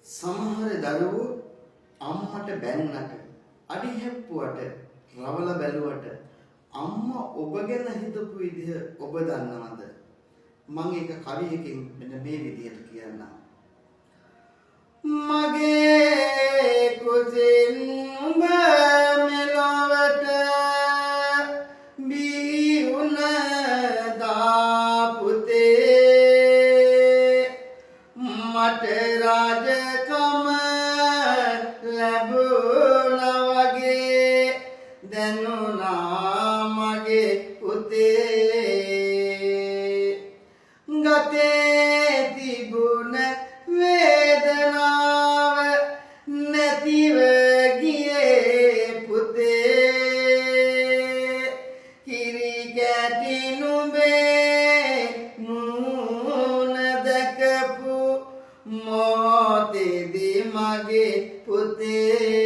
සමහර දරුවෝ අම්මට බැන්නට අඩි හැප්පුවට රවල බැලුවට අම්මා ඔබ ගැන හිතපු විදිහ ඔබ දන්නවද? මම ඒක කවියකින් මෙන්න මේ විදිහට කියන්නම්. මගේ කුසින් ඔබ මෙලොවට බිහුන දාපුතේ මට රාජකම ලැබුණා වගේ දැනුණා මගේ පුතේ ගතේ තිබුණ වේදනාව නැතිව ගියේ පුතේ කිරි කැටි නුඹේ මූණ දැකපු මොතේදී මගේ පුතේ